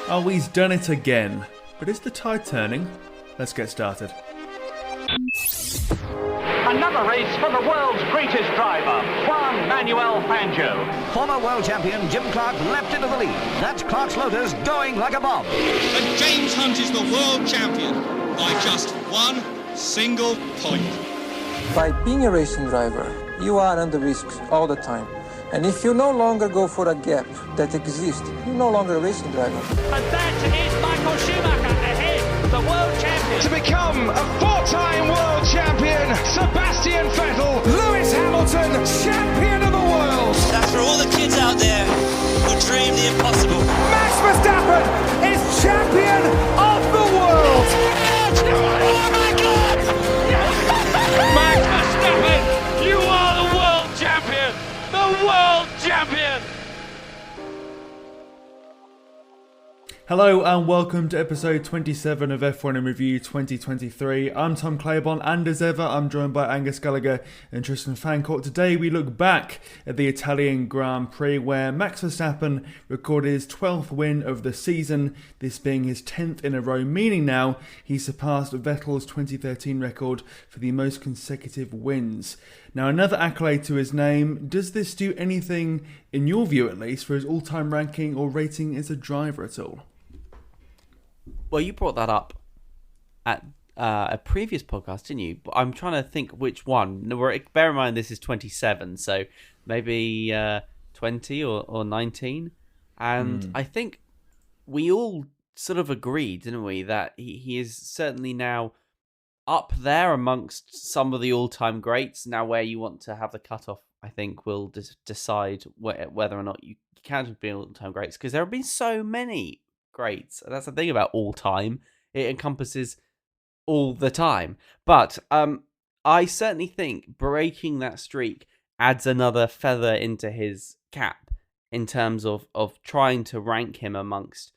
Oh, he's done it again. But is the tide turning? Let's get started. Another race for the world's greatest driver, Juan Manuel Fangio. Former world champion Jim Clark leapt into the lead. That's Clark's Lotus going like a bomb. And James Hunt is the world champion by just one single point. By being a racing driver, you are under risk all the time. And if you no longer go for a gap that exists, you're no longer a racing driver. And that is Michael Schumacher ahead, the world champion. To become a four-time world champion, Sebastian Vettel, Lewis Hamilton, champion of the world. That's for all the kids out there who dream the impossible. Max Verstappen is champion of the world. Oh my God! Max Verstappen, you are the world champion! The world champion! Hello and welcome to episode 27 of F1 in Review 2023. I'm Tom Clabon and as ever I'm joined by Angus Gallager and Tristan Fancourt. Today we look back at the Italian Grand Prix where Max Verstappen recorded his 12th win of the season, this being his 10th in a row, meaning now he surpassed Vettel's 2013 record for the most consecutive wins. Now another accolade to his name. Does this do anything, in your view at least, for his all-time ranking or rating as a driver at all? Well, you brought that up at a previous podcast, didn't you? But I'm trying to think which one. Bear in mind, this is 27, so maybe 20 or 19. And I think we all sort of agreed, didn't we, that he is certainly now up there amongst some of the all-time greats. Now, where you want to have the cutoff, I think, will decide whether or not you can be all-time greats, because there have been so many greats. That's the thing about all time. It encompasses all the time. But I certainly think breaking that streak adds another feather into his cap in terms of trying to rank him amongst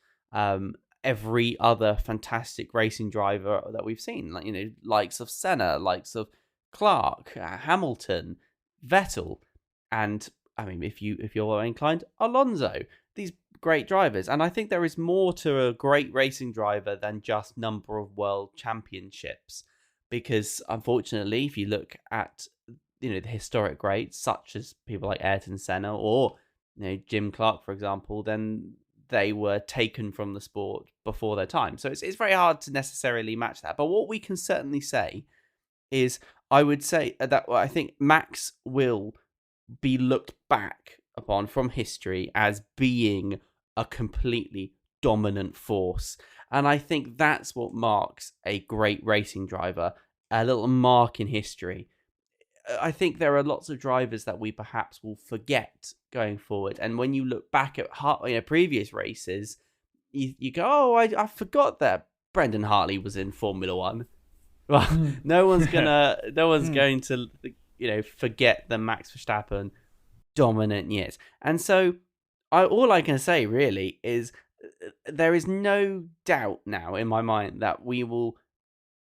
every other fantastic racing driver that we've seen. Like, you know, likes of Senna, likes of Clark, Hamilton, Vettel, and I mean, if you're inclined, Alonso. These great drivers, and I think there is more to a great racing driver than just number of world championships, because unfortunately, if you look at the historic greats such as people like Ayrton Senna or Jim Clark, for example, then they were taken from the sport before their time. So it's very hard to necessarily match that. But what we can certainly say is, I would say that I think Max will be looked back upon from history as being a completely dominant force. And I think that's what marks a great racing driver, a little mark in history. I think there are lots of drivers that we perhaps will forget going forward. And when you look back at previous races, you go, oh, I forgot that Brendan Hartley was in Formula One. Well, no one's going to forget the Max Verstappen dominant years. And so all I can say really is there is no doubt now in my mind that we will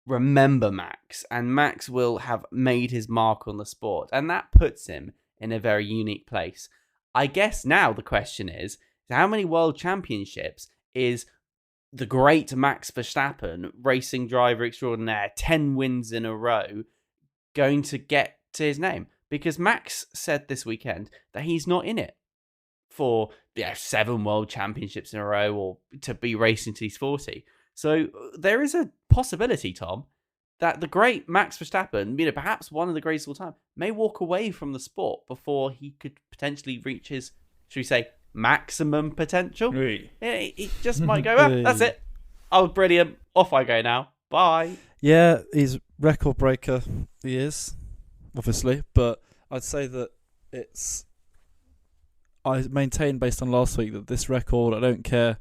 remember Max, and Max will have made his mark on the sport, and that puts him in a very unique place. I guess now the question is, how many world championships is the great Max Verstappen, racing driver extraordinaire, 10 wins in a row, going to get to his name? Because Max said this weekend that he's not in it for 7 world championships in a row or to be racing till he's 40. So there is a possibility, Tom, that the great Max Verstappen, perhaps one of the greatest of all time, may walk away from the sport before he could potentially reach his, should we say, maximum potential. Oui. He just might go, that's it. I was brilliant. Off I go now. Bye. Yeah, he's record breaker. He is, obviously. But I'd say that I maintain based on last week that this record, I don't care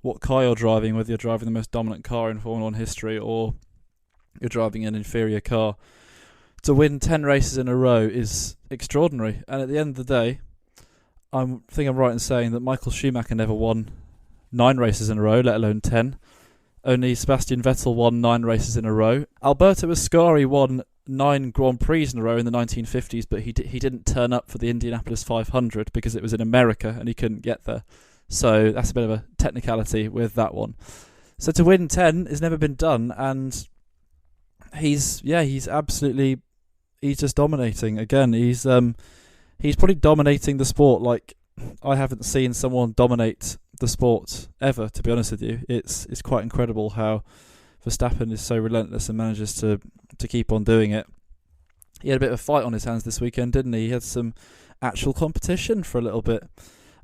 what car you're driving, whether you're driving the most dominant car in Formula 1 history or you're driving an inferior car, to win 10 races in a row is extraordinary. And at the end of the day, I think I'm right in saying that Michael Schumacher never won 9 races in a row, let alone 10. Only Sebastian Vettel won 9 races in a row. Alberto Ascari won 9 Grand Prix in a row in the 1950s, but he didn't turn up for the Indianapolis 500 because it was in America and he couldn't get there. So that's a bit of a technicality with that one. So to win 10 has never been done, and he's just dominating again. He's probably dominating the sport like I haven't seen someone dominate the sport ever, to be honest with you. It's quite incredible how Verstappen is so relentless and manages to keep on doing it. He had a bit of a fight on his hands this weekend, didn't he? He had some actual competition for a little bit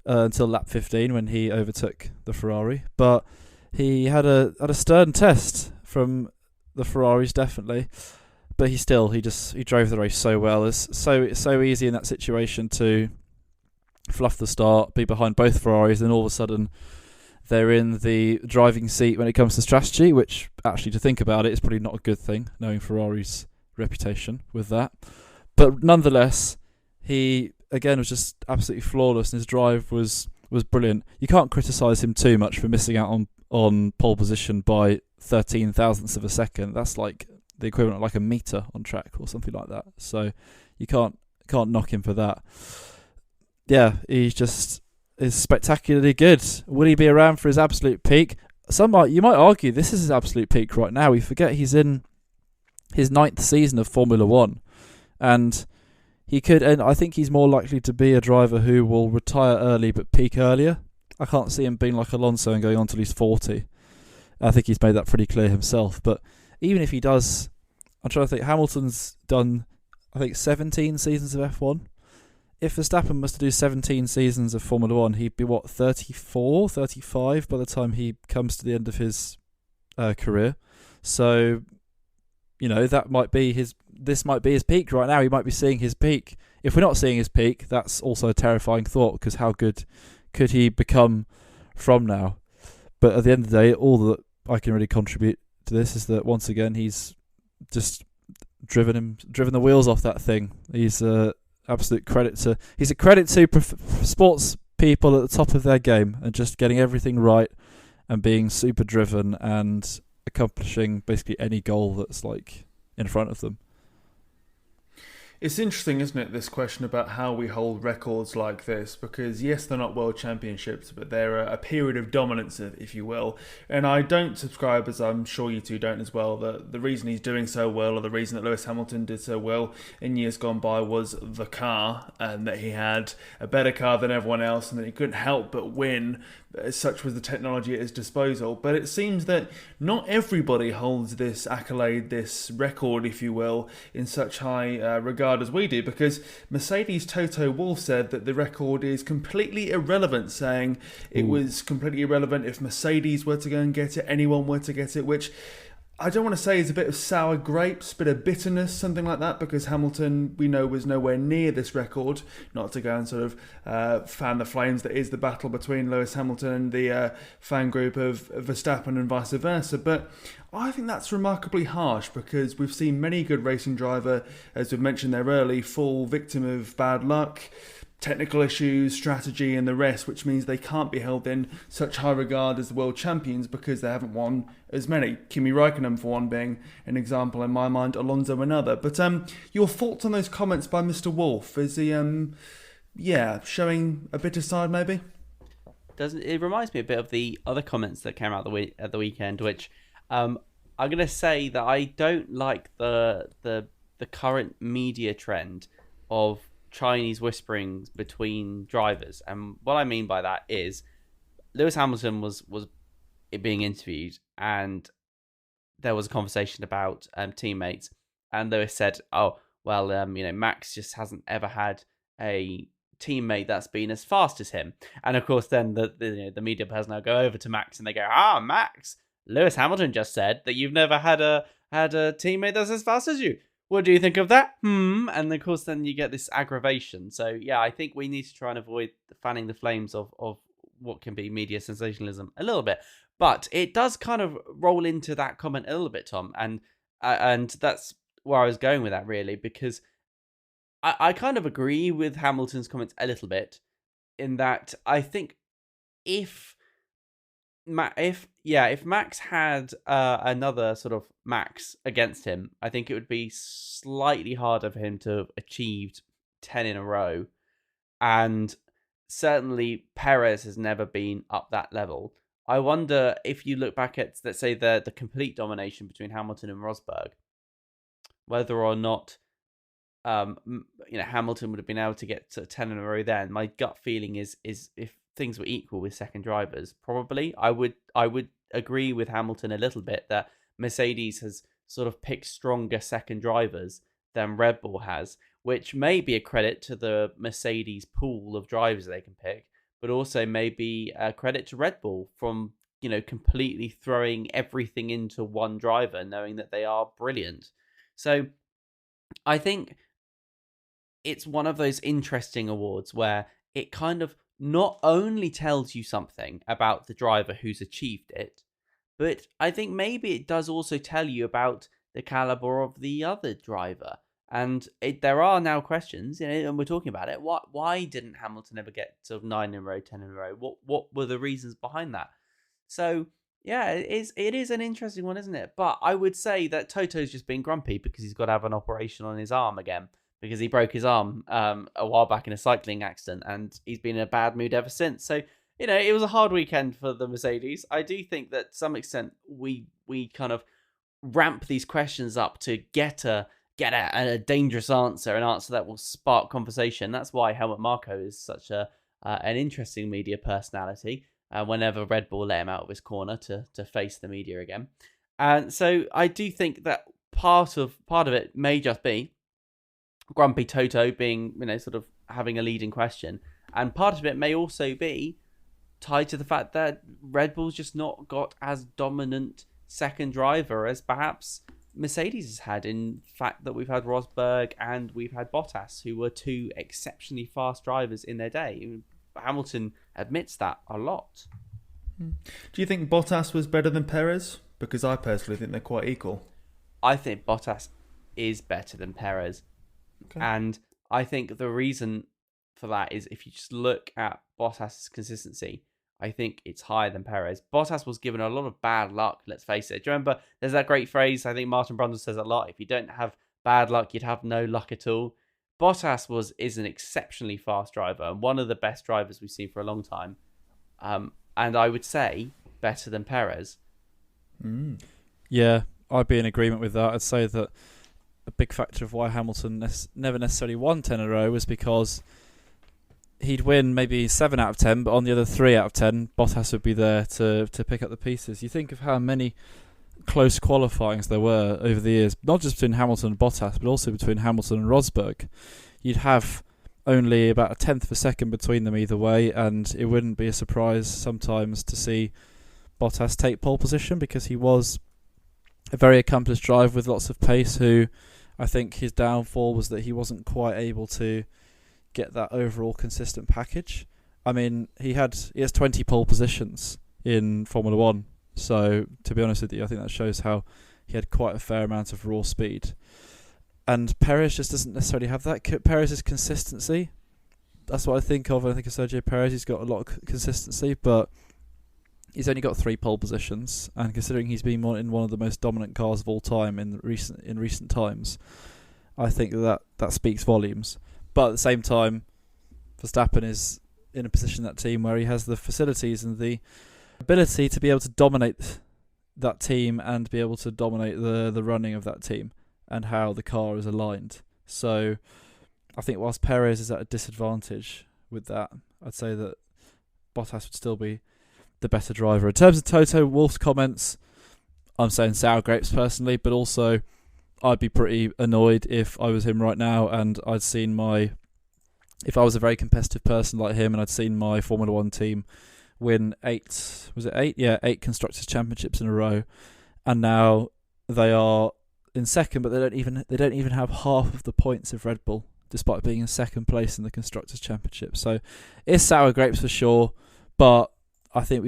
until lap 15 when he overtook the Ferrari. But he had a stern test from the Ferraris, definitely. But he drove the race so well. It's so easy in that situation to fluff the start, be behind both Ferraris, and all of a sudden they're in the driving seat when it comes to strategy, which actually, to think about it, is probably not a good thing, knowing Ferrari's reputation with that. But nonetheless, he again was just absolutely flawless, and his drive was brilliant. You can't criticise him too much for missing out on pole position by 13 thousandths of a second. That's like the equivalent of like a metre on track or something like that. So you can't knock him for that. Yeah, he just is spectacularly good. Will he be around for his absolute peak? You might argue this is his absolute peak right now. We forget he's in his 9th season of Formula One, and I think he's more likely to be a driver who will retire early but peak earlier. I can't see him being like Alonso and going on till he's 40. I think he's made that pretty clear himself. But even if he does, I'm trying to think, Hamilton's done, I think, 17 seasons of F1. If Verstappen was to do 17 seasons of Formula 1, he'd be, 34, 35 by the time he comes to the end of his career. So, this might be his peak right now. He might be seeing his peak. If we're not seeing his peak, that's also a terrifying thought, because how good could he become from now? But at the end of the day, all that I can really contribute to this is that, once again, he's just driven the wheels off that thing. He's absolute credit to sports people at the top of their game, and just getting everything right and being super driven and accomplishing basically any goal that's like in front of them. It's interesting, isn't it, this question about how we hold records like this, because yes, they're not world championships, but they're a period of dominance, if you will. And I don't subscribe, as I'm sure you two don't as well, that the reason he's doing so well, or the reason that Lewis Hamilton did so well in years gone by, was the car, and that he had a better car than everyone else, and that he couldn't help but win. Such was the technology at his disposal. But it seems that not everybody holds this accolade, this record, if you will, in such high regard as we do, because Mercedes' Toto Wolff said that the record is completely irrelevant, saying it was completely irrelevant if Mercedes were to go and get it, anyone were to get it, which I don't want to say is a bit of sour grapes, bit of bitterness, something like that, because Hamilton, we know, was nowhere near this record. Not to go and sort of fan the flames that is the battle between Lewis Hamilton and the fan group of Verstappen and vice versa. But I think that's remarkably harsh, because we've seen many good racing driver, as we've mentioned there early, fall victim of bad luck, technical issues, strategy and the rest, which means they can't be held in such high regard as the world champions because they haven't won as many. Kimi Räikkönen, for one, being an example in my mind, Alonso another. But your thoughts on those comments by Mr. Wolff? Is he, showing a bitter side maybe? It reminds me a bit of the other comments that came out at the weekend, which I'm going to say that I don't like the current media trend of Chinese whisperings between drivers. And what I mean by that is Lewis Hamilton was being interviewed, and there was a conversation about teammates, and Lewis said, Max just hasn't ever had a teammate that's been as fast as him. And of course then the media person will go over to Max and they go, Max, Lewis Hamilton just said that you've never had a teammate that's as fast as you. What do you think of that? And of course, then you get this aggravation. So, yeah, I think we need to try and avoid fanning the flames of what can be media sensationalism a little bit. But it does kind of roll into that comment a little bit, Tom. And that's where I was going with that, really, because I kind of agree with Hamilton's comments a little bit, in that I think if Max had another sort of Max against him, I think it would be slightly harder for him to have achieved 10 in a row. And certainly Perez has never been up that level. I wonder if you look back at, let's say, the complete domination between Hamilton and Rosberg, whether or not Hamilton would have been able to get to 10 in a row then. My gut feeling is if things were equal with second drivers, probably I would agree with Hamilton a little bit that Mercedes has sort of picked stronger second drivers than Red Bull has, which may be a credit to the Mercedes pool of drivers they can pick, but also maybe a credit to Red Bull from, completely throwing everything into one driver, knowing that they are brilliant. So I think it's one of those interesting awards where it kind of not only tells you something about the driver who's achieved it, but I think maybe it does also tell you about the caliber of the other driver. And there are now questions, and we're talking about it. Why didn't Hamilton ever get to 9 in a row, 10 in a row? What were the reasons behind that? So yeah, it is an interesting one, isn't it? But I would say that Toto's just been grumpy because he's got to have an operation on his arm again, because he broke his arm a while back in a cycling accident, and he's been in a bad mood ever since. So, it was a hard weekend for the Mercedes. I do think that to some extent we kind of ramp these questions up to get a dangerous answer, an answer that will spark conversation. That's why Helmut Marko is such an interesting media personality. Whenever Red Bull let him out of his corner to face the media again, and so I do think that part of it may just be grumpy Toto being, sort of having a leading question, and part of it may also be tied to the fact that Red Bull's just not got as dominant second driver as perhaps Mercedes has had, in fact that we've had Rosberg and we've had Bottas, who were two exceptionally fast drivers in their day. Hamilton admits that a lot. Do you think Bottas was better than Perez? Because I personally think they're quite equal. I think Bottas is better than Perez. Okay. And I think the reason for that is if you just look at Bottas' consistency, I think it's higher than Perez. Bottas was given a lot of bad luck, let's face it. Do you remember, there's that great phrase, I think Martin Brundle says a lot, if you don't have bad luck, you'd have no luck at all. Bottas is an exceptionally fast driver and one of the best drivers we've seen for a long time. And I would say better than Perez. Yeah, I'd be in agreement with that. I'd say that a big factor of why Hamilton never necessarily won 10 in a row was because he'd win maybe 7 out of 10, but on the other 3 out of 10, Bottas would be there to pick up the pieces. You think of how many close qualifyings there were over the years, not just between Hamilton and Bottas, but also between Hamilton and Rosberg. You'd have only about a tenth of a second between them either way, and it wouldn't be a surprise sometimes to see Bottas take pole position, because he was a very accomplished driver with lots of pace, who I think his downfall was that he wasn't quite able to get that overall consistent package. I mean, he has 20 pole positions in Formula 1, so to be honest with you, I think that shows how he had quite a fair amount of raw speed. And Perez just doesn't necessarily have that. Perez's consistency, that's what I think of when I think of Sergio Perez. He's got a lot of consistency, but he's only got 3 pole positions, and considering he's been in one of the most dominant cars of all time in recent times, I think that speaks volumes. But at the same time, Verstappen is in a position in that team where he has the facilities and the ability to be able to dominate that team and be able to dominate the running of that team and how the car is aligned. So I think whilst Perez is at a disadvantage with that, I'd say that Bottas would still be the better driver. In terms of Toto Wolff's comments, I'm saying sour grapes personally, but also I'd be pretty annoyed if I was him right now and I'd seen if I was a very competitive person like him and I'd seen my Formula 1 team win 8 Constructors' Championships in a row, and now they are in second, but they don't even have half of the points of Red Bull, despite being in second place in the Constructors' Championship. So it's sour grapes for sure, but I think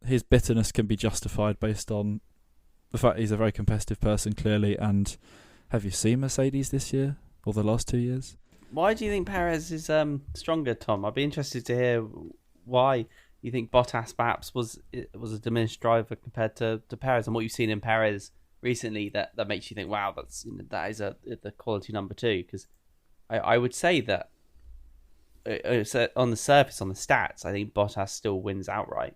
his bitterness can be justified based on the fact he's a very competitive person, clearly. And have you seen Mercedes this year or the last 2 years? Why do you think Perez is stronger, Tom? I'd be interested to hear why you think Bottas perhaps was a diminished driver compared to Perez, and what you've seen in Perez recently that makes you think, wow, that is the quality number 2. Because I would say that on the surface, on the stats, I think Bottas still wins outright.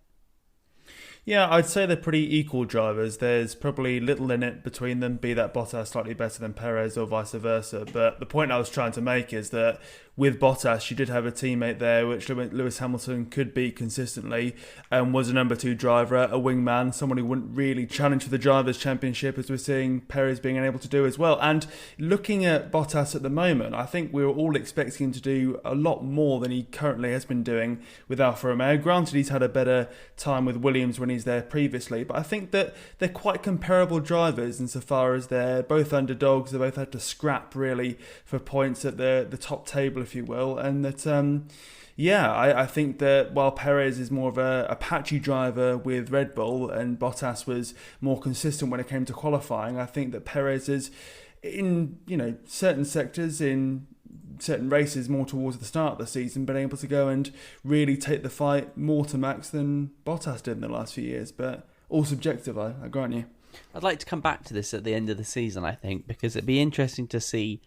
Yeah, I'd say they're pretty equal drivers. There's probably little in it between them, be that Bottas slightly better than Perez or vice versa. But the point I was trying to make is that with Bottas, you did have a teammate there which Lewis Hamilton could beat consistently, and was a number 2 driver, a wingman, someone who wouldn't really challenge for the Drivers' Championship, as we're seeing Perez being able to do as well. And looking at Bottas at the moment, I think we were all expecting him to do a lot more than he currently has been doing with Alfa Romeo. Granted, he's had a better time with Williams when he's there previously, but I think that they're quite comparable drivers insofar as they're both underdogs. They both had to scrap really for points at the top table, if you will, and that I think that while Perez is more of a patchy driver with Red Bull and Bottas was more consistent when it came to qualifying, I think that Perez is in certain sectors, in certain races more towards the start of the season, been able to go and really take the fight more to Max than Bottas did in the last few years. But all subjective, I grant you. I'd like to come back to this at the end of the season, I think, because it'd be interesting to see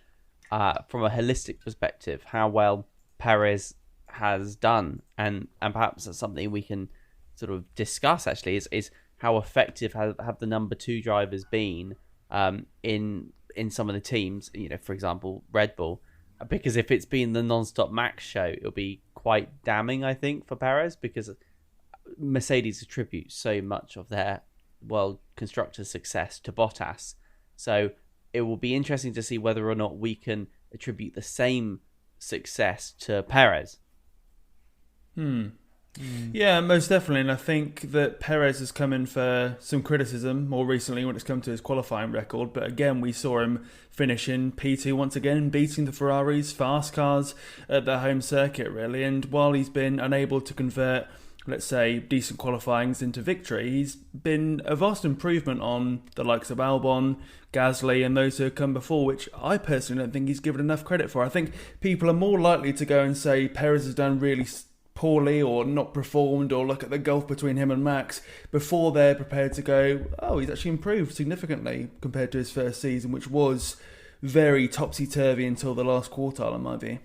from a holistic perspective how well Perez has done, and perhaps that's something we can sort of discuss actually is how effective have the number 2 drivers been in some of the teams, for example Red Bull, because if it's been the non-stop Max show, it'll be quite damning, I think, for Perez, because Mercedes attributes so much of their World Constructors' success to Bottas. So it will be interesting to see whether or not we can attribute the same success to Perez. Yeah, most definitely. And I think that Perez has come in for some criticism more recently when it's come to his qualifying record. But again, we saw him finish in P2 once again, beating the Ferraris, fast cars at their home circuit, really. And while he's been unable to convert, let's say, decent qualifyings into victory, he's been a vast improvement on the likes of Albon, Gasly, and those who have come before, which I personally don't think he's given enough credit for. I think people are more likely to go and say Perez has done really poorly or not performed, or look at the gulf between him and Max before they're prepared to go, oh, he's actually improved significantly compared to his first season, which was very topsy-turvy until the last quartile in my view.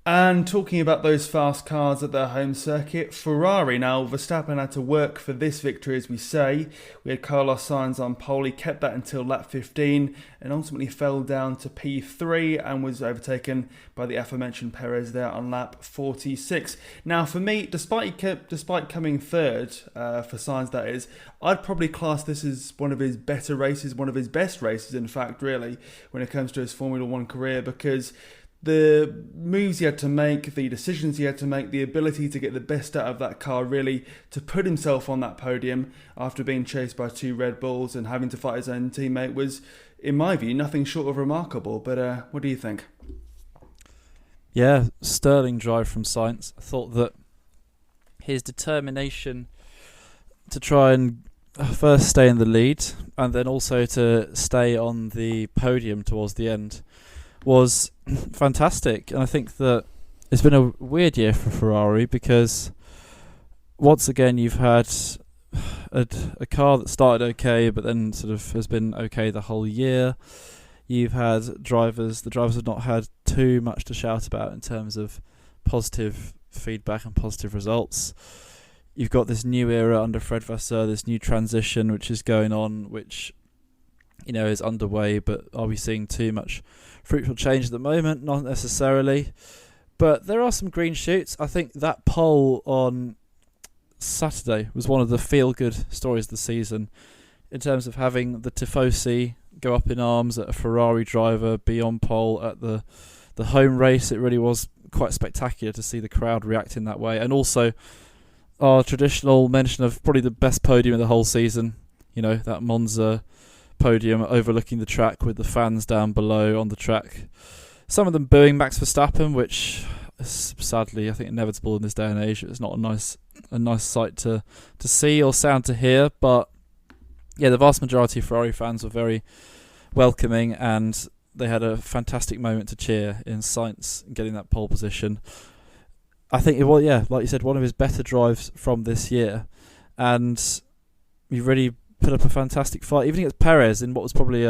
And talking about those fast cars at their home circuit, Ferrari. Now, Verstappen had to work for this victory, as we say. We had Carlos Sainz on pole. He kept that until lap 15 and ultimately fell down to P3 and was overtaken by the aforementioned Perez there on lap 46. Now, for me, despite coming third, for Sainz that is, I'd probably class this as one of his better races, one of his best races, in fact, really, when it comes to his Formula One career, because the moves he had to make, the decisions he had to make, the ability to get the best out of that car, really, to put himself on that podium after being chased by 2 Red Bulls and having to fight his own teammate was, in my view, nothing short of remarkable. But what do you think? Yeah, sterling drive from Sainz. I thought that his determination to try and first stay in the lead and then also to stay on the podium towards the end was fantastic. And I think that it's been a weird year for Ferrari, because once again you've had a car that started okay but then sort of has been okay the whole year. You've had the drivers have not had too much to shout about in terms of positive feedback and positive results. You've got this new era under Fred Vasseur, this new transition which is going on, which is underway, but are we seeing too much fruitful change at the moment? Not necessarily, but there are some green shoots. I think that pole on Saturday was one of the feel-good stories of the season, in terms of having the Tifosi go up in arms at a Ferrari driver, be on pole at the home race. It really was quite spectacular to see the crowd react in that way, and also our traditional mention of probably the best podium of the whole season, that Monza podium overlooking the track with the fans down below on the track. Some of them booing Max Verstappen, which is sadly, I think, inevitable in this day and age. It's not a nice sight to see or sound to hear. But yeah, the vast majority of Ferrari fans were very welcoming, and they had a fantastic moment to cheer in Sainz getting that pole position. I think it was, like you said, one of his better drives from this year, and he really put up a fantastic fight, even against Perez in what was probably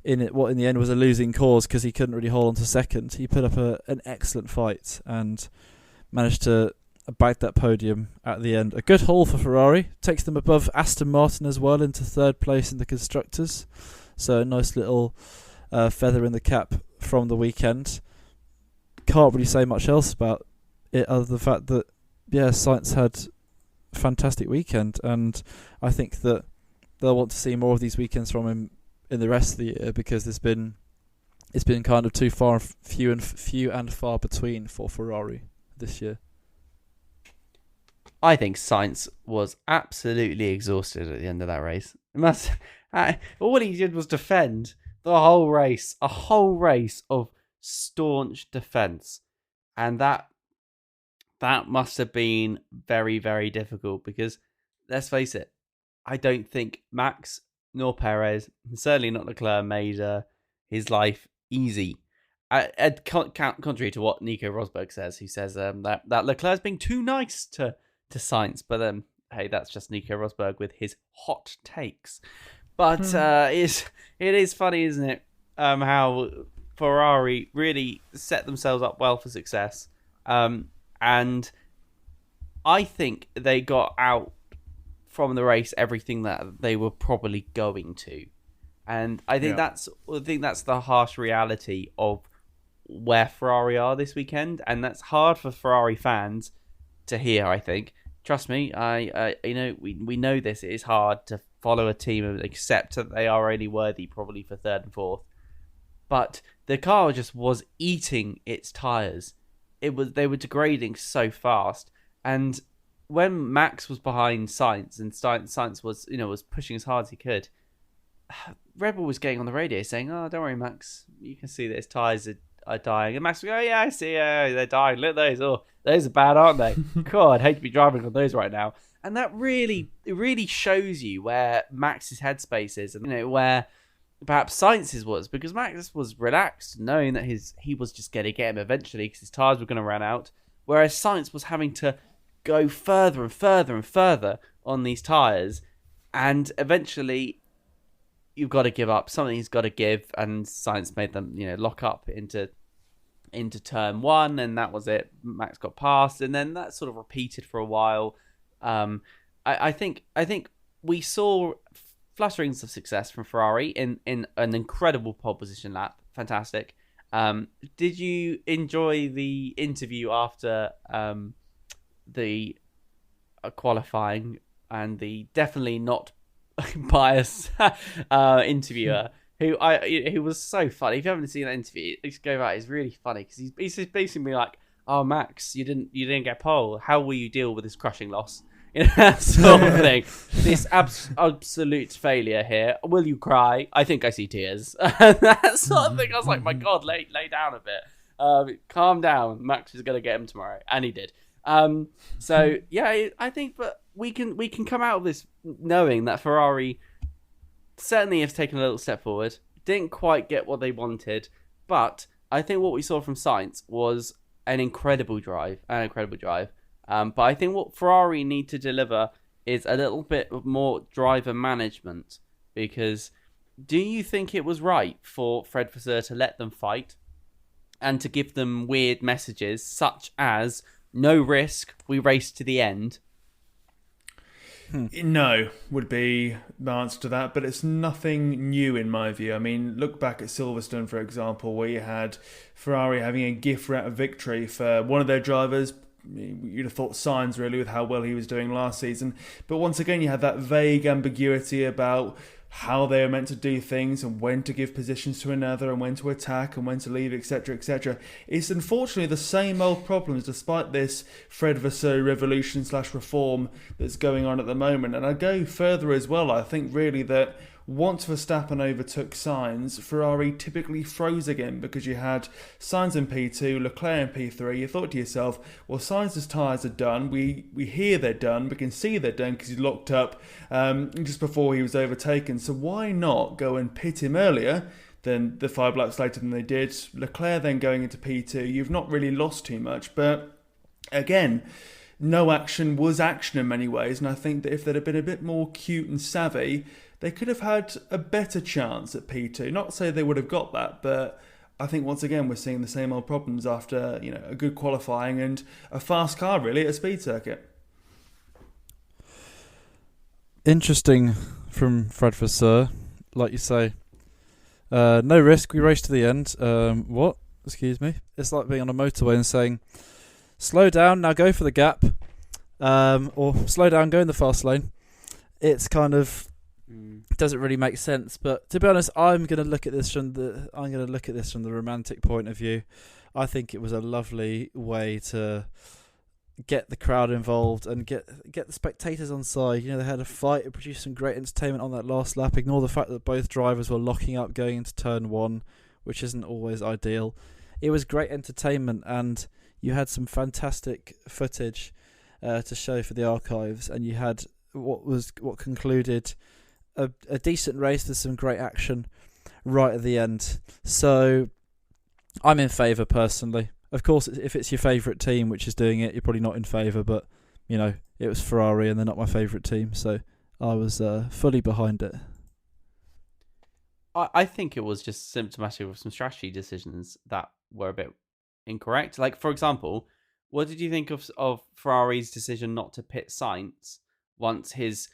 in the end was a losing cause because he couldn't really hold on to second. He put up an excellent fight and managed to bag that podium at the end. A good haul for Ferrari, takes them above Aston Martin as well into third place in the constructors. So a nice little feather in the cap from the weekend. Can't really say much else about it other than the fact that Sainz had a fantastic weekend, and I think that they'll want to see more of these weekends from him in the rest of the year because it's been kind of too few and far between for Ferrari this year. I think Sainz was absolutely exhausted at the end of that race. All he did was defend the whole race, a whole race of staunch defence, and that must have been very, very difficult because, let's face it, I don't think Max nor Perez, certainly not Leclerc, made his life easy. Contrary to what Nico Rosberg says, he says that Leclerc's being too nice to Sainz, but hey, that's just Nico Rosberg with his hot takes. But it is funny, isn't it, how Ferrari really set themselves up well for success, and I think they got out from the race everything that they were probably going to, and I think that's the harsh reality of where Ferrari are this weekend, and that's hard for Ferrari fans to hear. I think. Trust me, we know this. It is hard to follow a team and accept that they are only worthy probably for third and fourth. But the car just was eating its tyres. They were degrading so fast. And when Max was behind Sainz and Sainz was pushing as hard as he could, Red Bull was getting on the radio saying, "Oh, don't worry, Max. You can see that his tyres are dying." And Max would go, "Oh, yeah, I see. They're dying. Look at those. Oh, those are bad, aren't they? God, I'd hate to be driving on those right now." And that really shows you where Max's headspace is, and where perhaps Sainz's was, because Max was relaxed, knowing that he was just going to get him eventually because his tyres were going to run out, whereas Sainz was having to go further and further and further on these tyres, and eventually you've got to give up. Something's got to give, and Sainz made them lock up into turn one, and that was it. Max got past, and then that sort of repeated for a while. I think we saw flutterings of success from Ferrari in an incredible pole position lap. Fantastic. Did you enjoy the interview after the qualifying and the definitely not biased interviewer who was so funny? If you haven't seen that interview, just go back. It's really funny because he's basically like, "Oh, Max, you didn't get pole. How will you deal with this crushing loss?" That sort of thing. This absolute failure here. Will you cry? I think I see tears. That sort of thing. I was like, my God, lay down a bit. Calm down. Max is going to get him tomorrow, and he did. So yeah, I think, but we can come out of this knowing that Ferrari certainly have taken a little step forward. Didn't quite get what they wanted, but I think what we saw from Sainz was an incredible drive. But I think what Ferrari need to deliver is a little bit more driver management, because do you think it was right for Fred Vasseur to let them fight and to give them weird messages such as "no risk, we race to the end"? No, would be the answer to that, but it's nothing new in my view. I mean, look back at Silverstone, for example, where you had Ferrari having a gift wrap victory for one of their drivers. You'd have thought Sainz, really, with how well he was doing last season. But once again, you had that vague ambiguity about how they were meant to do things and when to give positions to another and when to attack and when to leave, etc., etc. It's unfortunately the same old problems despite this Fred Vasseur revolution/reform that's going on at the moment. And I go further as well. I think really that once Verstappen overtook Sainz, Ferrari typically froze again, because you had Sainz in P2, Leclerc in P3. You thought to yourself, well, Sainz's tyres are done. We hear they're done. We can see they're done because he locked up just before he was overtaken. So why not go and pit him earlier than the 5 laps later than they did? Leclerc then going into P2. You've not really lost too much. But again, no action was action in many ways, and I think that if they'd have been a bit more cute and savvy, they could have had a better chance at P2. Not to say they would have got that, but I think once again we're seeing the same old problems after a good qualifying and a fast car really at a speed circuit. Interesting from Fred Vasseur, like you say. No risk, we raced to the end. What? Excuse me? It's like being on a motorway and saying, slow down, now go for the gap. Or slow down, go in the fast lane. It's kind of doesn't really make sense. But to be honest, I'm going to look at this from the romantic point of view. I think it was a lovely way to get the crowd involved and get the spectators on side. They had a fight. It produced some great entertainment on that last lap. Ignore the fact that both drivers were locking up going into turn one, which isn't always ideal. It was great entertainment, and you had some fantastic footage to show for the archives, and you had what concluded a decent race with some great action right at the end. So I'm in favour personally. Of course, if it's your favourite team which is doing it, you're probably not in favour, but it was Ferrari and they're not my favourite team, so I was fully behind it. I think it was just symptomatic of some strategy decisions that were a bit incorrect. Like, for example, what did you think of Ferrari's decision not to pit Sainz once his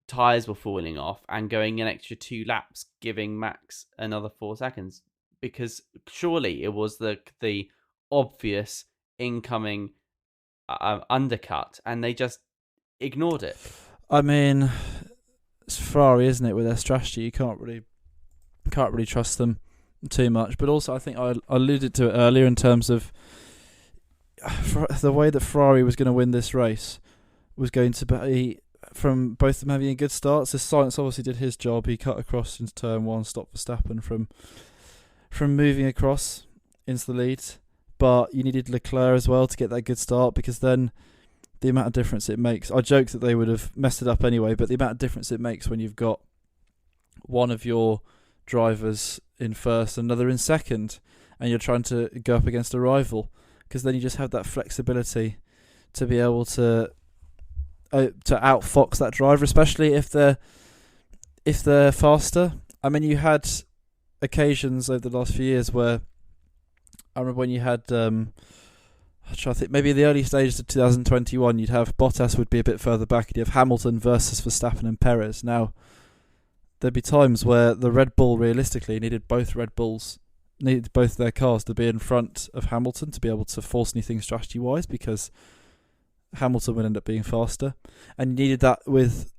tyres were falling off and going an extra 2 laps, giving Max another 4 seconds? Because surely it was the obvious incoming undercut, and they just ignored it. I mean, it's Ferrari, isn't it? With their strategy, you can't really trust them too much. But also, I think I alluded to it earlier in terms of the way that Ferrari was going to win this race was going to be from both of them having a good start. So Sainz obviously did his job. He cut across into turn one, stopped Verstappen from moving across into the lead. But you needed Leclerc as well to get that good start, because then the amount of difference it makes. I joke that they would have messed it up anyway, but the amount of difference it makes when you've got one of your drivers in first, another in second, and you're trying to go up against a rival, because then you just have that flexibility to be able to outfox that driver, especially if they're faster. I mean, you had occasions over the last few years where I remember when you had, I'm trying to think, maybe in the early stages of 2021, you'd have Bottas would be a bit further back, and you'd have Hamilton versus Verstappen and Perez. Now, there'd be times where the Red Bull realistically needed both their cars to be in front of Hamilton to be able to force anything strategy-wise, because Hamilton would end up being faster, and you needed that with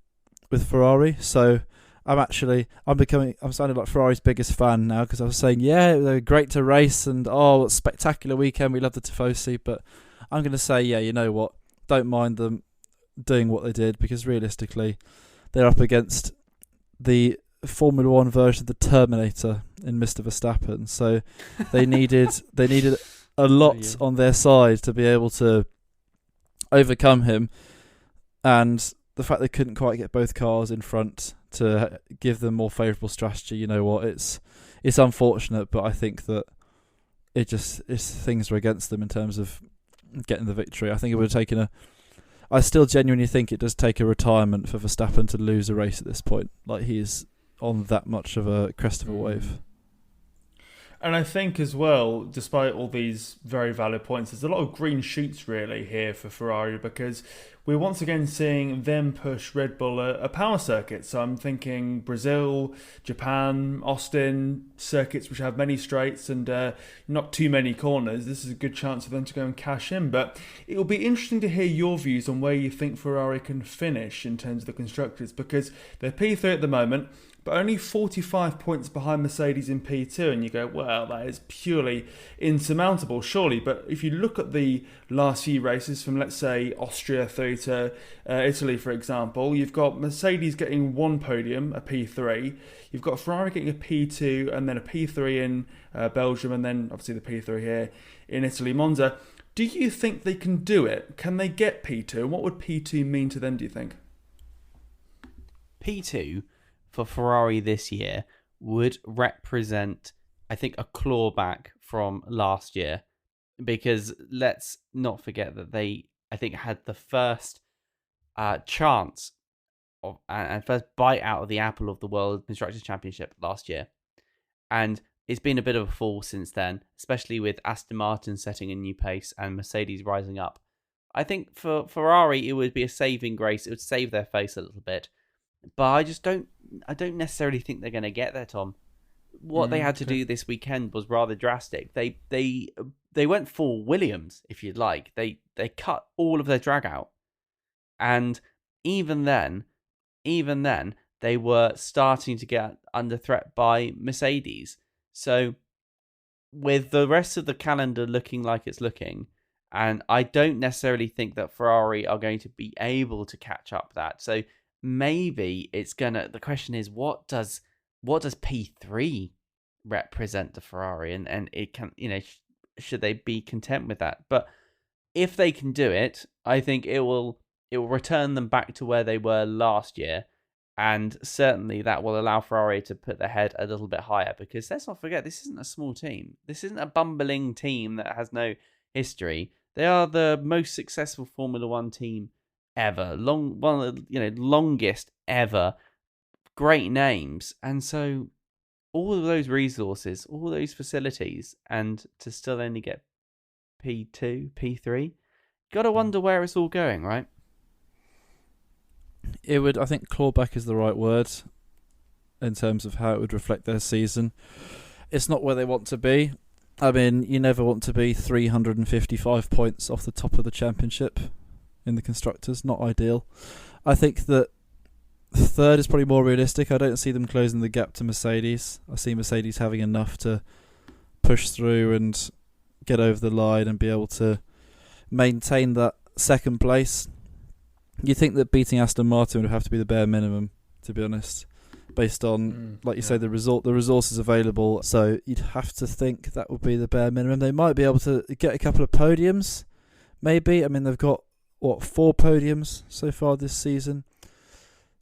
Ferrari. So I'm sounding like Ferrari's biggest fan now, because I was saying, yeah, they were great to race, and what a spectacular weekend, we love the Tifosi, but I'm going to say, yeah, you know what, don't mind them doing what they did, because realistically, they're up against the Formula One version of the Terminator in Mr. Verstappen, so they needed a lot on their side to be able to overcome him, and the fact they couldn't quite get both cars in front to give them more favourable strategy, you know what, it's unfortunate, but I think that things were against them in terms of getting the victory. I think it would have taken I still genuinely think it does take a retirement for Verstappen to lose a race at this point. Like, he is on that much of a crest of a wave. And I think as well, despite all these very valid points, there's a lot of green shoots really here for Ferrari, because we're once again seeing them push Red Bull a power circuit. So I'm thinking Brazil, Japan, Austin, circuits which have many straights and not too many corners. This is a good chance for them to go and cash in. But it will be interesting to hear your views on where you think Ferrari can finish in terms of the constructors, because they're P3 at the moment, but only 45 points behind Mercedes in P2, and you go, well, that is purely insurmountable, surely. But if you look at the last few races from, let's say, Austria through to Italy, for example, you've got Mercedes getting one podium, a P3, you've got Ferrari getting a P2, and then a P3 in Belgium, and then obviously the P3 here in Italy, Monza. Do you think they can do it? Can they get P2? And what would P2 mean to them, do you think? P2 for Ferrari this year would represent, I think, a clawback from last year, because let's not forget that they I think, had the first chance of and first bite out of the apple of the World Constructors' Championship last year. And it's been a bit of a fall since then, especially with Aston Martin setting a new pace and Mercedes rising up. I think for Ferrari, it would be a saving grace. It would save their face a little bit. But I don't necessarily think they're going to get there, Tom. What they had to do this weekend was rather drastic. They went full Williams, if you'd like. They cut all of their drag out. And even then, they were starting to get under threat by Mercedes. So with the rest of the calendar looking like it's looking, and I don't necessarily think that Ferrari are going to be able to catch up that. So maybe the question is, what does P3 represent to Ferrari? And it can, should they be content with that? But if they can do it, I think it will return them back to where they were last year. And certainly that will allow Ferrari to put their head a little bit higher, because let's not forget, this isn't a small team. This isn't a bumbling team that has no history. They are the most successful Formula One team ever. One of the longest ever. Great names. And so all of those resources, all those facilities, and to still only get P2, P3, you got to wonder where it's all going, right? I think clawback is the right word in terms of how it would reflect their season. It's not where they want to be. I mean, you never want to be 355 points off the top of the championship in the Constructors. Not ideal. I think that third is probably more realistic. I don't see them closing the gap to Mercedes. I see Mercedes having enough to push through and get over the line and be able to maintain that second place. You think that beating Aston Martin would have to be the bare minimum, to be honest, based on, like you say, the resources available. So you'd have to think that would be the bare minimum. They might be able to get a couple of podiums, maybe. I mean, they've got, 4 podiums so far this season.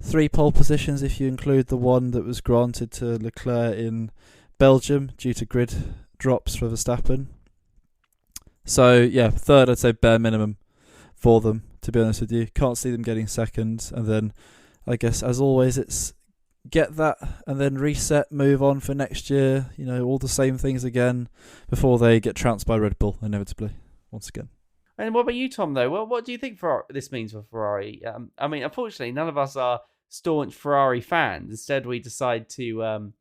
3 pole positions if you include the one that was granted to Leclerc in Belgium due to grid drops for Verstappen. So, yeah, third, I'd say bare minimum for them, to be honest with you. Can't see them getting second. And then, I guess, as always, it's get that and then reset, move on for next year. All the same things again before they get trounced by Red Bull, inevitably, once again. And what about you, Tom, though? Well, what do you think this means for Ferrari? I mean, unfortunately, none of us are staunch Ferrari fans. Instead, we decide to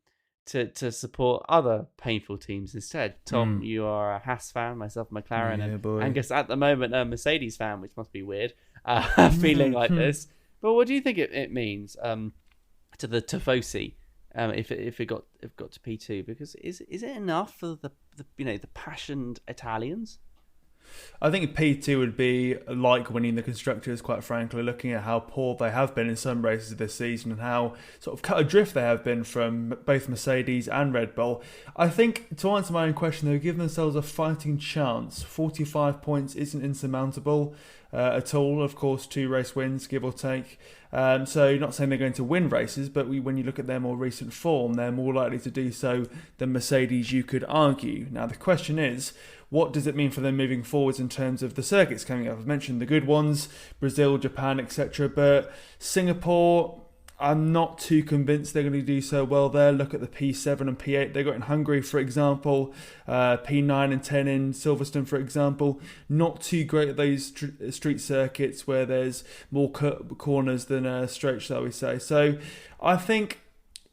support other painful teams instead. Tom, you are a Haas fan, myself, McLaren, and boy. Angus at the moment a Mercedes fan, which must be weird, feeling like this. But what do you think it means to the Tifosi if it got to P2? Because is it enough for the passionate Italians? I think P2 would be like winning the Constructors, quite frankly, looking at how poor they have been in some races this season and how sort of cut adrift they have been from both Mercedes and Red Bull. I think, to answer my own question, they've given themselves a fighting chance. 45 points isn't insurmountable at all. Of course, 2 race wins, give or take. So not saying they're going to win races, but when you look at their more recent form, they're more likely to do so than Mercedes, you could argue. Now, the question is, what does it mean for them moving forwards in terms of the circuits coming up? I've mentioned the good ones, Brazil, Japan, etc. But Singapore, I'm not too convinced they're going to do so well there. Look at the P7 and P8 they got in Hungary, for example. P9 and 10 in Silverstone, for example. Not too great at those street circuits where there's more corners than straight, shall we say. So I think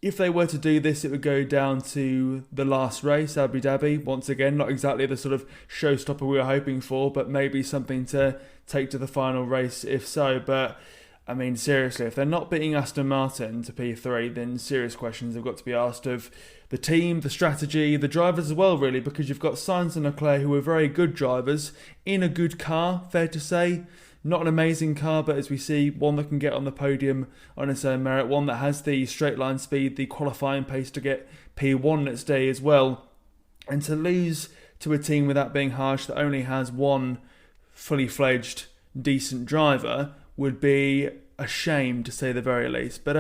if they were to do this, it would go down to the last race, Abu Dhabi. Once again, not exactly the sort of showstopper we were hoping for, but maybe something to take to the final race if so. But, I mean, seriously, if they're not beating Aston Martin to P3, then serious questions have got to be asked of the team, the strategy, the drivers as well, really, because you've got Sainz and Leclerc, who are very good drivers, in a good car, fair to say. Not an amazing car, but as we see, one that can get on the podium on its own merit, one that has the straight line speed, the qualifying pace to get P1 in its day as well. And to lose to a team, without being harsh, that only has one fully fledged decent driver would be a shame, to say the very least. But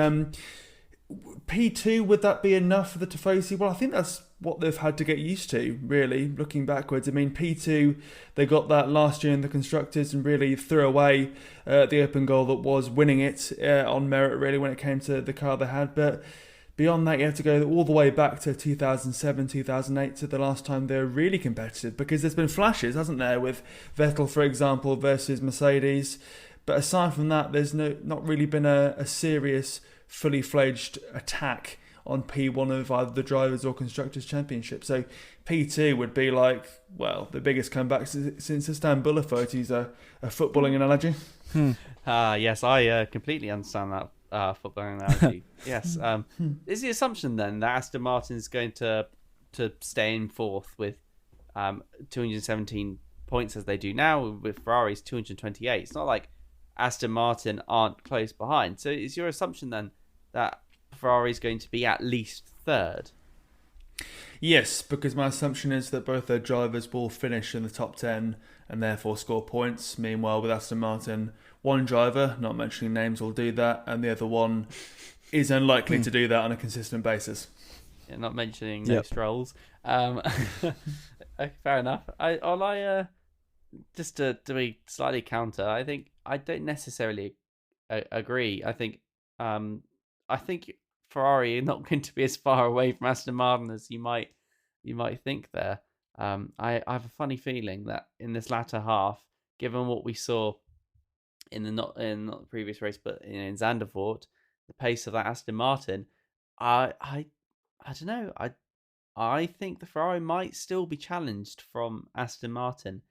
P2, would that be enough for the Tifosi? Well, I think that's what they've had to get used to, really, looking backwards. I mean, P2, they got that last year in the Constructors and really threw away the open goal that was winning it on merit, really, when it came to the car they had. But beyond that, you have to go all the way back to 2007, 2008 to the last time they were really competitive, because there's been flashes, hasn't there, with Vettel, for example, versus Mercedes. But aside from that, there's not really been a serious, fully fledged attack on P1 of either the Drivers' or Constructors' Championship. So P2 would be like, well, the biggest comeback since Istanbul, if to use a footballing analogy. Yes, I completely understand that footballing analogy. Yes. Is the assumption then that Aston Martin is going to stay in fourth with 217 points as they do now, with Ferrari's 228? It's not like Aston Martin aren't close behind. So is your assumption then that Ferrari is going to be at least third? Yes, because my assumption is that both their drivers will finish in the top 10 and therefore score points. Meanwhile, with Aston Martin, one driver, not mentioning names, will do that, and the other one is unlikely to do that on a consistent basis. Yeah, not mentioning no Strolls. Okay, fair enough. Just to be slightly counter, I think I don't necessarily agree. I think Ferrari are not going to be as far away from Aston Martin as you might think there. I have a funny feeling that in this latter half, given what we saw in not the previous race, but in Zandvoort, the pace of that Aston Martin, I don't know. I think the Ferrari might still be challenged from Aston Martin.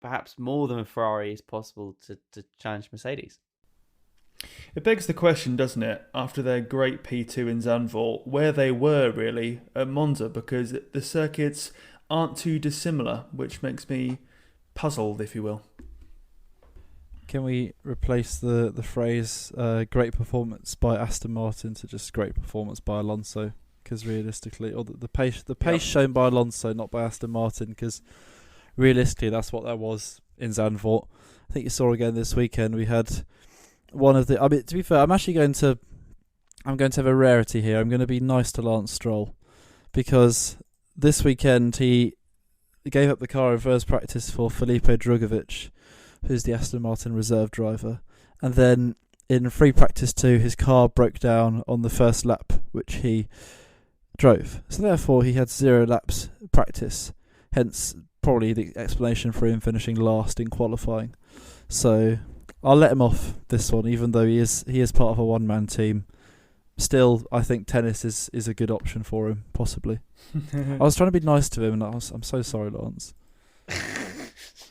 Perhaps more than a Ferrari is possible to challenge Mercedes. It begs the question, doesn't it, after their great P2 in Zandvoort, where they were really at Monza, because the circuits aren't too dissimilar, which makes me puzzled, if you will. Can we replace the phrase great performance by Aston Martin to just great performance by Alonso? Because realistically, or the pace shown by Alonso, not by Aston Martin, because realistically that's what there was in Zandvoort. I think you saw again this weekend, we had one of the... I mean, to be fair, I'm going to have a rarity here. I'm going to be nice to Lance Stroll, because this weekend he gave up the car in first practice for Felipe Drugovich, who's the Aston Martin reserve driver, and then in free practice 2 his car broke down on the first lap which he drove, so therefore he had 0 laps practice, hence probably the explanation for him finishing last in qualifying. So I'll let him off this one, even though he is part of a one-man team. Still, I think tennis is a good option for him, possibly. I was trying to be nice to him, and I'm so sorry, Lance.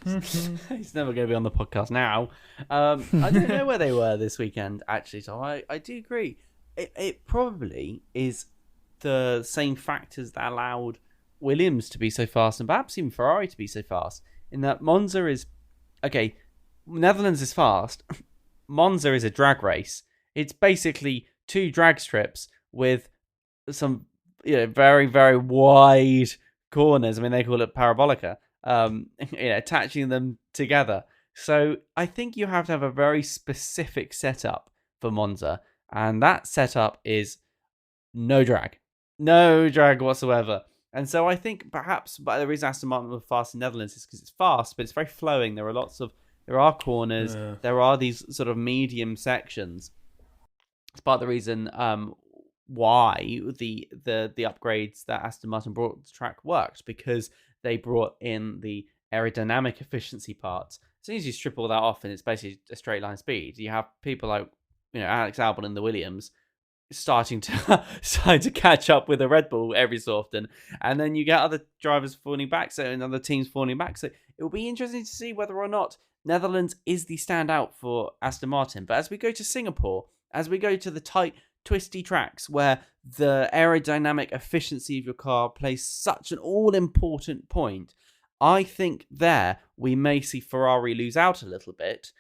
He's never going to be on the podcast now. I don't know where they were this weekend, actually, so I do agree. It probably is the same factors that allowed Williams to be so fast, and perhaps even Ferrari to be so fast, in that Monza is... Okay, Netherlands is fast. Monza is a drag race. It's basically 2 drag strips with some very, very wide corners. I mean, they call it parabolica. Attaching them together. So I think you have to have a very specific setup for Monza, and that setup is no drag whatsoever. And so I think perhaps, but the reason Aston Martin were fast in Netherlands is because it's fast, but it's very flowing. There are corners, there are these sort of medium sections. It's part of the reason why the upgrades that Aston Martin brought to the track worked, because they brought in the aerodynamic efficiency parts. As soon as you strip all that off and it's basically a straight line speed, you have people like Alex Albon in the Williams starting to catch up with a Red Bull every so often, and then you get other drivers falling back, and other teams falling back. So it will be interesting to see whether or not Netherlands is the standout for Aston Martin. But as we go to Singapore, as we go to the tight, twisty tracks where the aerodynamic efficiency of your car plays such an all-important point, I think there we may see Ferrari lose out a little bit,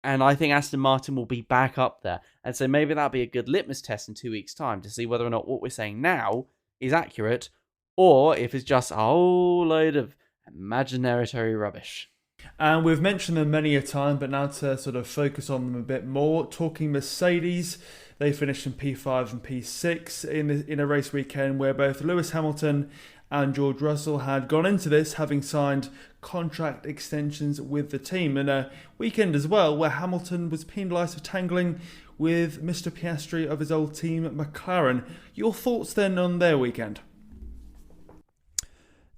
and I think Aston Martin will be back up there. And so maybe that'll be a good litmus test in 2 weeks' time to see whether or not what we're saying now is accurate, or if it's just a whole load of imaginary rubbish. And we've mentioned them many a time, but now to sort of focus on them a bit more, talking Mercedes, they finished in P5 and P6 in a race weekend where both Lewis Hamilton and George Russell had gone into this having signed contract extensions with the team. And a weekend as well where Hamilton was penalised for tangling with Mr. Piastri of his old team, McLaren. Your thoughts then on their weekend?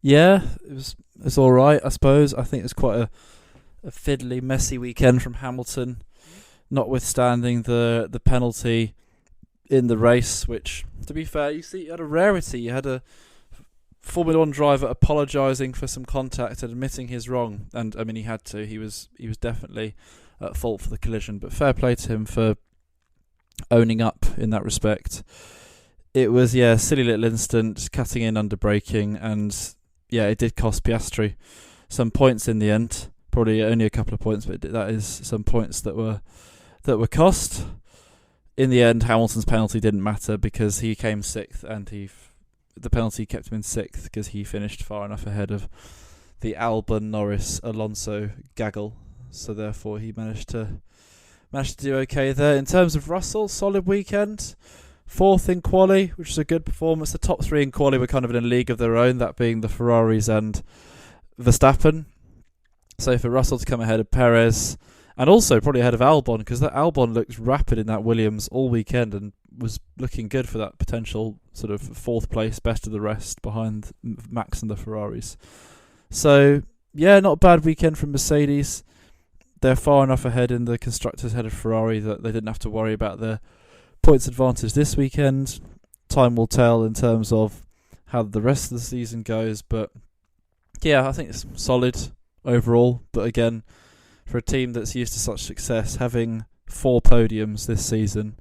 Yeah, it's all right, I suppose. I think it's quite a fiddly, messy weekend from Hamilton, notwithstanding the penalty in the race, which, to be fair, you had a rarity. You had a Formula 1 driver apologising for some contact and admitting his wrong. And, I mean, he had to. He was definitely at fault for the collision. But fair play to him for owning up in that respect. It was, a silly little incident, cutting in under braking, and, it did cost Piastri some points in the end. Probably only a couple of points, but that is some points that were cost. In the end, Hamilton's penalty didn't matter because he came sixth, and the penalty kept him in sixth because he finished far enough ahead of the Albon, Norris, Alonso gaggle. So therefore, he managed to do okay there. In terms of Russell, solid weekend. Fourth in quali, which was a good performance. The top three in quali were kind of in a league of their own, that being the Ferraris and Verstappen. So for Russell to come ahead of Perez, and also probably ahead of Albon, because that Albon looked rapid in that Williams all weekend and was looking good for that potential sort of fourth place, best of the rest behind Max and the Ferraris. So, not a bad weekend from Mercedes. They're far enough ahead in the constructors ahead of Ferrari that they didn't have to worry about their points advantage this weekend. Time will tell in terms of how the rest of the season goes, but I think it's solid overall. But again, for a team that's used to such success, having 4 podiums this season,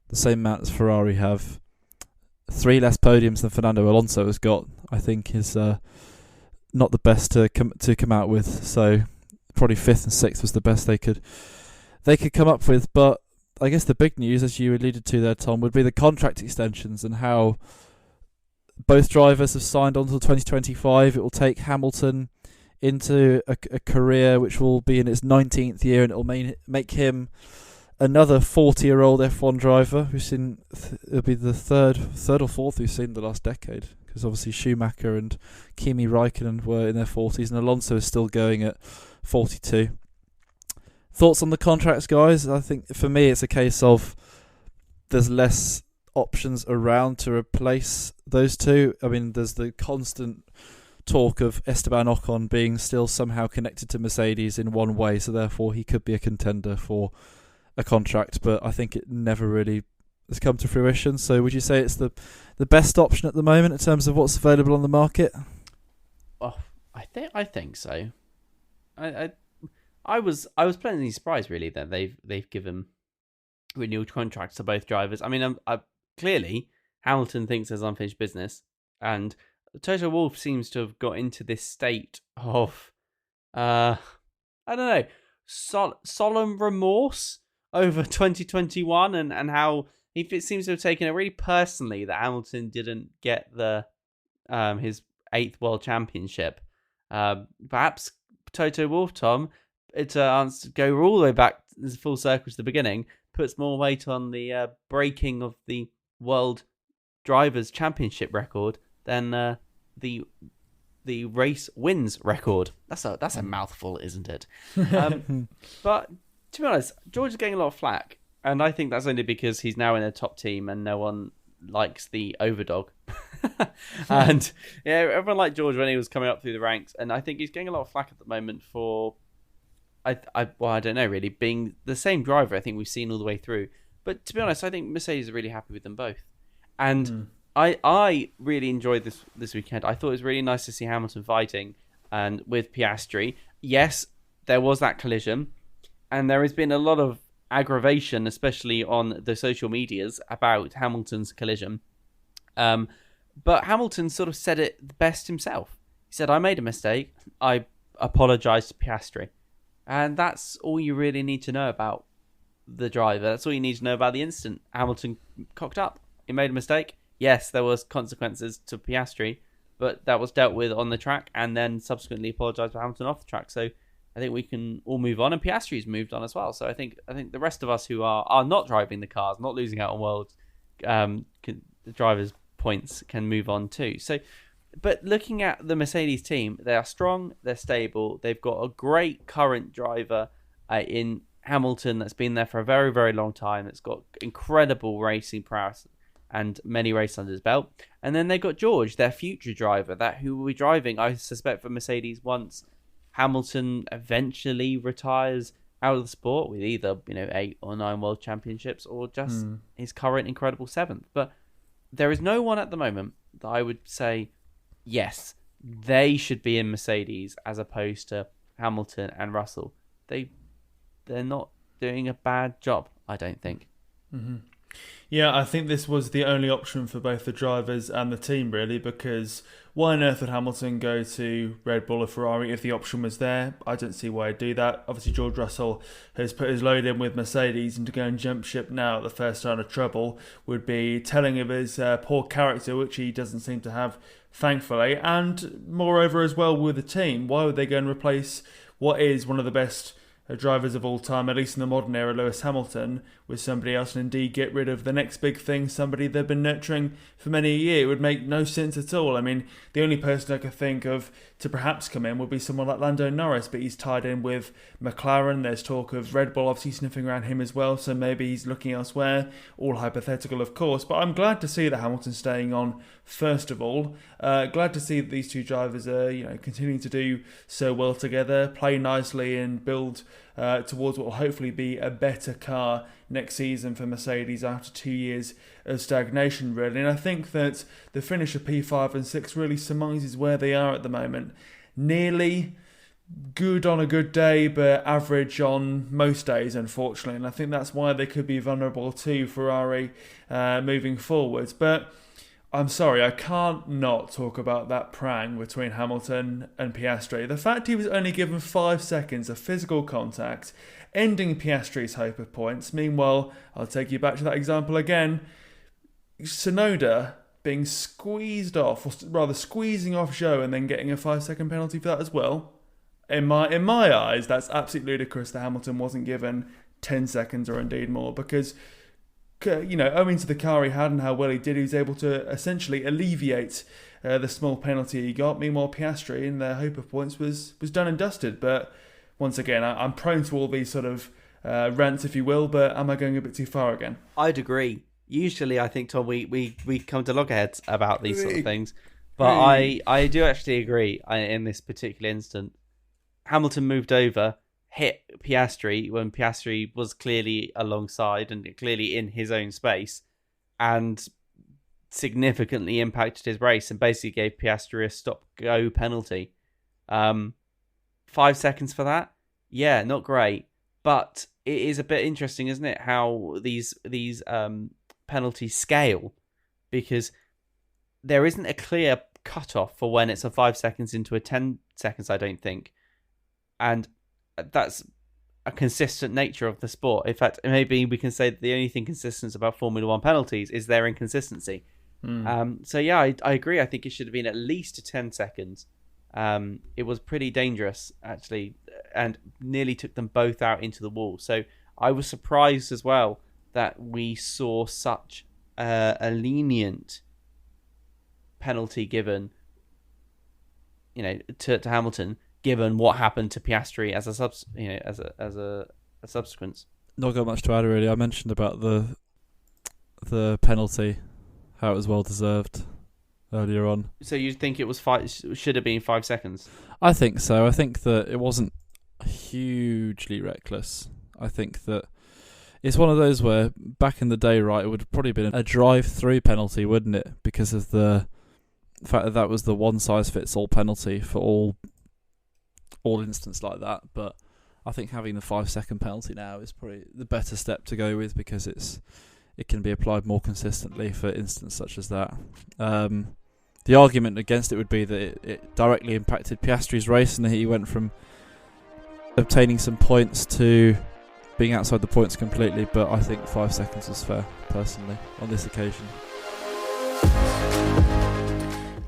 the same amount as Ferrari have, 3 less podiums than Fernando Alonso has got, I think is not the best to come out with. So probably 5th and 6th was the best they could come up with. But I guess the big news, as you alluded to there, Tom, would be the contract extensions and how both drivers have signed on until 2025. It will take Hamilton into a career which will be in its 19th year, and it will make him another 40-year-old F1 driver. It'll be the third or fourth we've seen in the last decade, because obviously Schumacher and Kimi Räikkönen were in their 40s, and Alonso is still going at 42. Thoughts on the contracts, guys? I think for me it's a case of there's less options around to replace those two. I mean, there's the constant talk of Esteban Ocon being still somehow connected to Mercedes in one way, so therefore he could be a contender for a contract, but I think it never really has come to fruition. So would you say it's the best option at the moment in terms of what's available on the market? Oh, I think so. I was pleasantly surprised really that they've given renewed contracts to both drivers. I mean, clearly Hamilton thinks there's unfinished business, and Toto Wolff seems to have got into this state of I don't know, solemn remorse over 2021 and how it seems to have taken it really personally that Hamilton didn't get the his 8th world championship. Perhaps Toto Wolff, Tom, to go all the way back full circle to the beginning, puts more weight on the breaking of the world drivers championship record than the race wins record. That's a mouthful, isn't it? But to be honest, George is getting a lot of flack, and I think that's only because he's now in a top team and no one likes the overdog. And everyone liked George when he was coming up through the ranks, and I think he's getting a lot of flack at the moment for I don't know really, being the same driver I think we've seen all the way through. But to be honest, I think Mercedes are really happy with them both, and I really enjoyed this weekend. I thought it was really nice to see Hamilton fighting and with Piastri. Yes, there was that collision, and there has been a lot of aggravation, especially on the social medias, about Hamilton's collision. But Hamilton sort of said it best himself. He said, "I made a mistake. I apologise to Piastri." And that's all you really need to know about the driver. That's all you need to know about the incident. Hamilton cocked up. He made a mistake. Yes, there was consequences to Piastri, but that was dealt with on the track, and then subsequently apologised to Hamilton off the track. So think we can all move on, and Piastri's moved on as well. So I think the rest of us who are not driving the cars, not losing out on world the drivers' points, can move on too. So, but looking at the Mercedes team, they are strong, they're stable, they've got a great current driver in Hamilton that's been there for a very, very long time. It's got incredible racing prowess and many races under his belt. And then they've got George, their future driver, who will be driving, I suspect, for Mercedes once Hamilton eventually retires out of the sport with either 8 or 9 world championships or just his current incredible 7th. But there is no one at the moment that I would say, yes, they should be in Mercedes as opposed to Hamilton and Russell. They're not doing a bad job, I don't think. Mm-hmm. Yeah, I think this was the only option for both the drivers and the team, really, because why on earth would Hamilton go to Red Bull or Ferrari if the option was there? I don't see why he'd do that. Obviously, George Russell has put his load in with Mercedes, and to go and jump ship now at the first sign of trouble would be telling of his poor character, which he doesn't seem to have, thankfully. And moreover, as well, with the team, why would they go and replace what is one of the best drivers of all time, at least in the modern era, Lewis Hamilton, with somebody else, and indeed get rid of the next big thing, somebody they've been nurturing for many a year? It would make no sense at all. I mean, the only person I could think of to perhaps come in would be someone like Lando Norris, but he's tied in with McLaren. There's talk of Red Bull obviously sniffing around him as well, so maybe he's looking elsewhere. All hypothetical, of course, but I'm glad to see that Hamilton's staying on, first of all. Glad to see that these two drivers are continuing to do so well together, play nicely and build towards what will hopefully be a better car next season for Mercedes after 2 years of stagnation, really. And I think that the finish of P5 and 6 really surmises where they are at the moment. Nearly good on a good day, but average on most days, unfortunately. And I think that's why they could be vulnerable to Ferrari moving forwards. But I'm sorry, I can't not talk about that prang between Hamilton and Piastri. The fact he was only given 5 seconds of physical contact, ending Piastri's hope of points. Meanwhile, I'll take you back to that example again. Tsunoda being squeezed off, or rather squeezing off Zhou and then getting a 5-second penalty for that as well. In my eyes, that's absolutely ludicrous that Hamilton wasn't given 10 seconds or indeed more, because owing to the car he had and how well he did, he was able to essentially alleviate the small penalty he got. Meanwhile, Piastri, in their hope of points, was done and dusted. But once again, I'm prone to all these sort of rants, if you will, but am I going a bit too far again? I'd agree. Usually, I think, Tom, we come to loggerheads about these sort of things. But I do actually agree in this particular instant. Hamilton moved over, hit Piastri when Piastri was clearly alongside and clearly in his own space, and significantly impacted his race and basically gave Piastri a stop-go penalty. 5 seconds for that? Yeah, not great. But it is a bit interesting, isn't it, how these penalties scale, because there isn't a clear cutoff for when it's a 5 seconds into a 10 seconds, I don't think. And that's a consistent nature of the sport. In fact, maybe we can say that the only thing consistent about Formula One penalties is their inconsistency. So yeah, I agree. I think it should have been at least 10 seconds. It was pretty dangerous, actually, and nearly took them both out into the wall. So I was surprised as well that we saw such a lenient penalty given, to Hamilton, given what happened to Piastri as a subsequence. Not got much to add, really. I mentioned about the penalty, how it was well deserved earlier on. So you think it was should have been 5 seconds? I think so. I think that it wasn't hugely reckless. I think that it's one of those where back in the day, right, it would have probably been a drive-through penalty, wouldn't it? Because of the fact that was the one-size-fits-all penalty for all instances like that. But I think having the 5 second penalty now is probably the better step to go with, because it can be applied more consistently for instances such as that. The argument against it would be that it directly impacted Piastri's race, and he went from obtaining some points to being outside the points completely. But I think 5 seconds was fair, personally, on this occasion.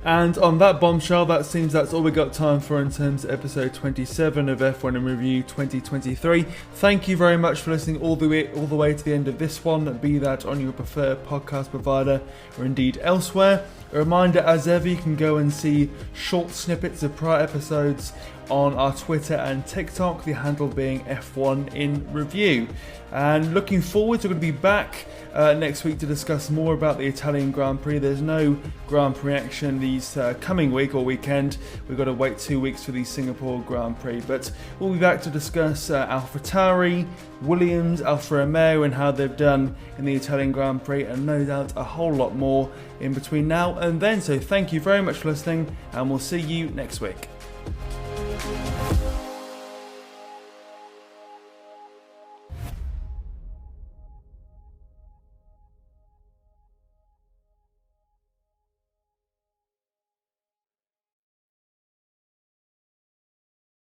And on that bombshell, that seems that's all we got time for in terms of episode 27 of F1 in Review 2023. Thank you very much for listening all the way to the end of this one, be that on your preferred podcast provider or indeed elsewhere. A reminder, as ever, you can go and see short snippets of prior episodes on our Twitter and TikTok, the handle being F1 in Review. And looking forward, we're going to be back next week to discuss more about the Italian Grand Prix. There's no Grand Prix action these coming week or weekend. We've got to wait 2 weeks for the Singapore Grand Prix. But we'll be back to discuss AlphaTauri, Williams, Alfa Romeo and how they've done in the Italian Grand Prix, and no doubt a whole lot more in between now and then. So thank you very much for listening, and we'll see you next week.